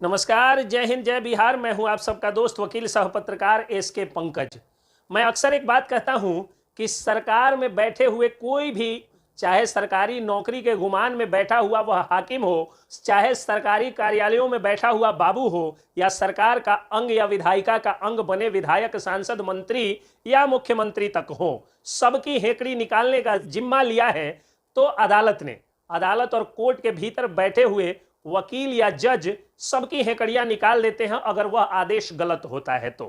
नमस्कार, जय हिंद, जय बिहार। मैं हूं आप सबका दोस्त वकील सह पत्रकार एस के पंकज। मैं अक्सर एक बात कहता हूं कि सरकार में बैठे हुए कोई भी, चाहे सरकारी नौकरी के गुमान में बैठा हुआ वह हाकिम हो, चाहे सरकारी कार्यालयों में बैठा हुआ बाबू हो, या सरकार का अंग या विधायिका का अंग बने विधायक, सांसद, मंत्री या मुख्यमंत्री तक हो, सबकी हेकड़ी निकालने का जिम्मा लिया है तो अदालत ने। अदालत और कोर्ट के भीतर बैठे हुए वकील या जज सबकी हेकड़ियां निकाल देते हैं अगर वह आदेश गलत होता है तो।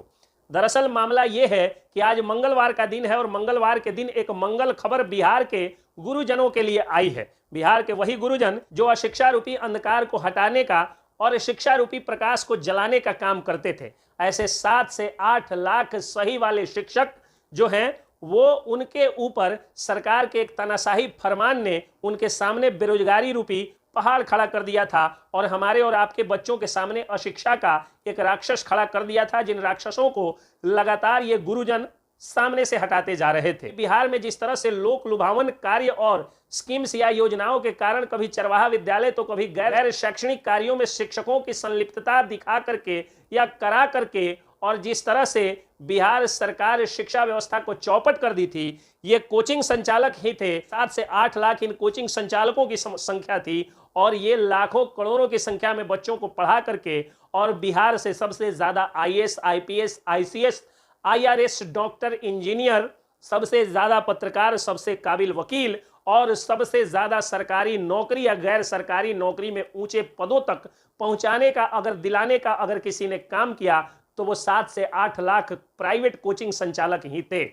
दरअसल मामला यह है कि आज मंगलवार का दिन है और मंगलवार के दिन एक मंगल खबर बिहार के गुरुजनों के लिए आई है। बिहार के वही गुरुजन जो अशिक्षा रूपी अंधकार को हटाने का और शिक्षा रूपी प्रकाश को जलाने का काम करते थे। ऐसे 7 से 8 लाख सही वाले शिक्षक जो हैं, वो उनके ऊपर सरकार के एक तानाशाही फरमान ने उनके सामने बेरोजगारी रूपी पहाड़ खड़ा कर दिया था और हमारे और आपके बच्चों के सामने अशिक्षा का एक राक्षस खड़ा कर दिया था, जिन राक्षसों को लगातार ये गुरुजन सामने से हटाते जा रहे थे। बिहार में जिस तरह से लोक लुभावन कार्य और स्कीम्स या योजनाओं के कारण कभी चरवाहा विद्यालय तो कभी गैर शैक्षणिक कार्यों में शिक्षकों की संलिप्तता दिखा करके या करा करके, और जिस तरह से बिहार सरकार शिक्षा व्यवस्था को चौपट कर दी थी, ये कोचिंग संचालक ही थे। 7 से 8 लाख इन कोचिंग संचालकों की संख्या थी और ये लाखों करोड़ों की संख्या में बच्चों को पढ़ा करके, और बिहार से सबसे ज्यादा IAS, IPS, ICS, IRS, doctor, engineer, सबसे ज्यादा पत्रकार, सबसे काबिल वकील और सबसे ज्यादा सरकारी नौकरी या गैर सरकारी नौकरी में ऊंचे पदों तक पहुंचाने का, अगर दिलाने का अगर किसी ने काम किया तो वो 7 से 8 लाख प्राइवेट कोचिंग संचालक ही थे।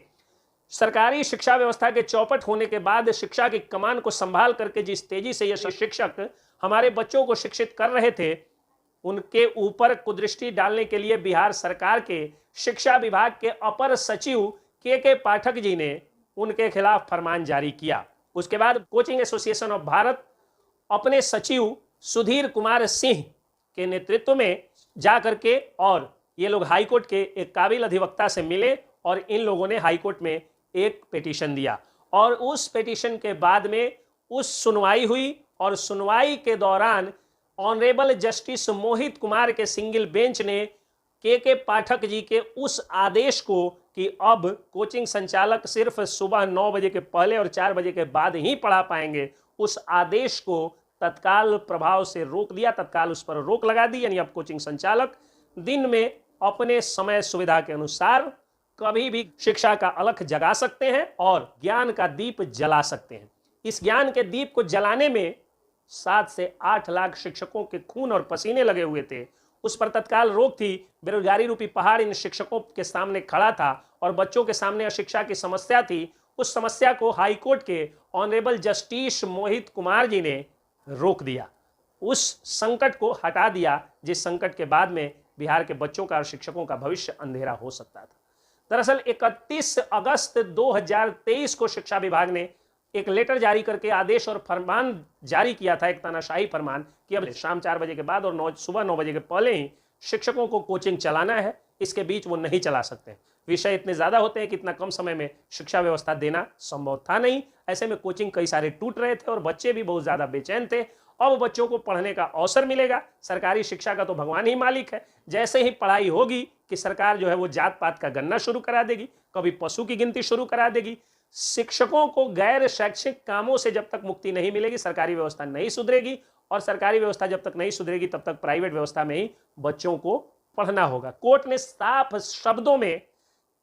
सरकारी शिक्षा व्यवस्था के चौपट होने के बाद शिक्षा की कमान को संभाल करके जिस तेजी से ये शिक्षक हमारे बच्चों को शिक्षित कर रहे थे, उनके ऊपर कुदृष्टि डालने के लिए बिहार सरकार के शिक्षा विभाग के अपर सचिव के पाठक जी ने उनके खिलाफ फरमान जारी किया। उसके बाद कोचिंग एसोसिएशन ऑफ भारत अपने सचिव सुधीर कुमार सिंह के नेतृत्व में जा करके, और ये लोग हाईकोर्ट के एक काबिल अधिवक्ता से मिले और इन लोगों ने हाईकोर्ट में एक पिटीशन दिया और उस पिटीशन के बाद में उस सुनवाई हुई और सुनवाई के दौरान ऑनरेबल जस्टिस मोहित कुमार के सिंगल बेंच ने के पाठक जी के उस आदेश को कि अब कोचिंग संचालक सिर्फ सुबह 9 बजे के पहले और 4 बजे के बाद ही पढ़ा पाएंगे, उस आदेश को तत्काल प्रभाव से रोक दिया, तत्काल उस पर रोक लगा दी। यानी अब कोचिंग संचालक दिन में अपने समय सुविधा के अनुसार कभी भी शिक्षा का अलख जगा सकते हैं और ज्ञान का दीप जला सकते हैं। इस ज्ञान के दीप को जलाने में 7 से 8 लाख शिक्षकों के खून और पसीने लगे हुए थे, उस पर तत्काल रोक थी। बेरोजगारी रूपी पहाड़ इन शिक्षकों के सामने खड़ा था और बच्चों के सामने अशिक्षा की समस्या थी। उस समस्या को हाईकोर्ट के ऑनरेबल जस्टिस मोहित कुमार जी ने रोक दिया, उस संकट को हटा दिया, जिस संकट के बाद में बिहार के बच्चों का और शिक्षकों का भविष्य अंधेरा हो सकता था। दरअसल 31 अगस्त 2023 को शिक्षा विभाग ने एक लेटर जारी करके आदेश और फरमान जारी किया था, एक तानाशाही फरमान, कि अब शाम 4 बजे के बाद और सुबह 9 बजे के पहले ही शिक्षकों को कोचिंग चलाना है, इसके बीच वो नहीं चला सकते। विषय इतने ज़्यादा होते हैं कि इतना कम समय में शिक्षा व्यवस्था देना संभव था नहीं। ऐसे में कोचिंग कई सारे टूट रहे थे और बच्चे भी बहुत ज़्यादा बेचैन थे। अब बच्चों को पढ़ने का अवसर मिलेगा। सरकारी शिक्षा का तो भगवान ही मालिक है। जैसे ही पढ़ाई होगी कि सरकार जो है वो जात पात का गणना शुरू करा देगी, कभी पशु की गिनती शुरू करा देगी। शिक्षकों को गैर शैक्षिक कामों से जब तक मुक्ति नहीं मिलेगी, सरकारी व्यवस्था नहीं सुधरेगी, और सरकारी व्यवस्था जब तक नहीं सुधरेगी तब तक प्राइवेट व्यवस्था में ही बच्चों को पढ़ना होगा। कोर्ट ने साफ शब्दों में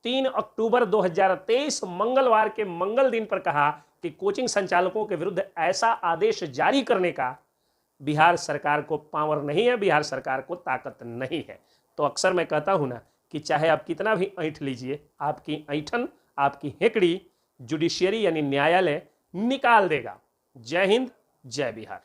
3 अक्टूबर 2023 मंगलवार के मंगल दिन पर कहा कि कोचिंग संचालकों के विरुद्ध ऐसा आदेश जारी करने का बिहार सरकार को पावर नहीं है, बिहार सरकार को ताकत नहीं है। तो अक्सर मैं कहता हूं ना कि चाहे आप कितना भी ऐंठ लीजिए, आपकी ऐंठन, आपकी हेकड़ी जुडिशियरी यानी न्यायालय निकाल देगा। जय हिंद, जय बिहार।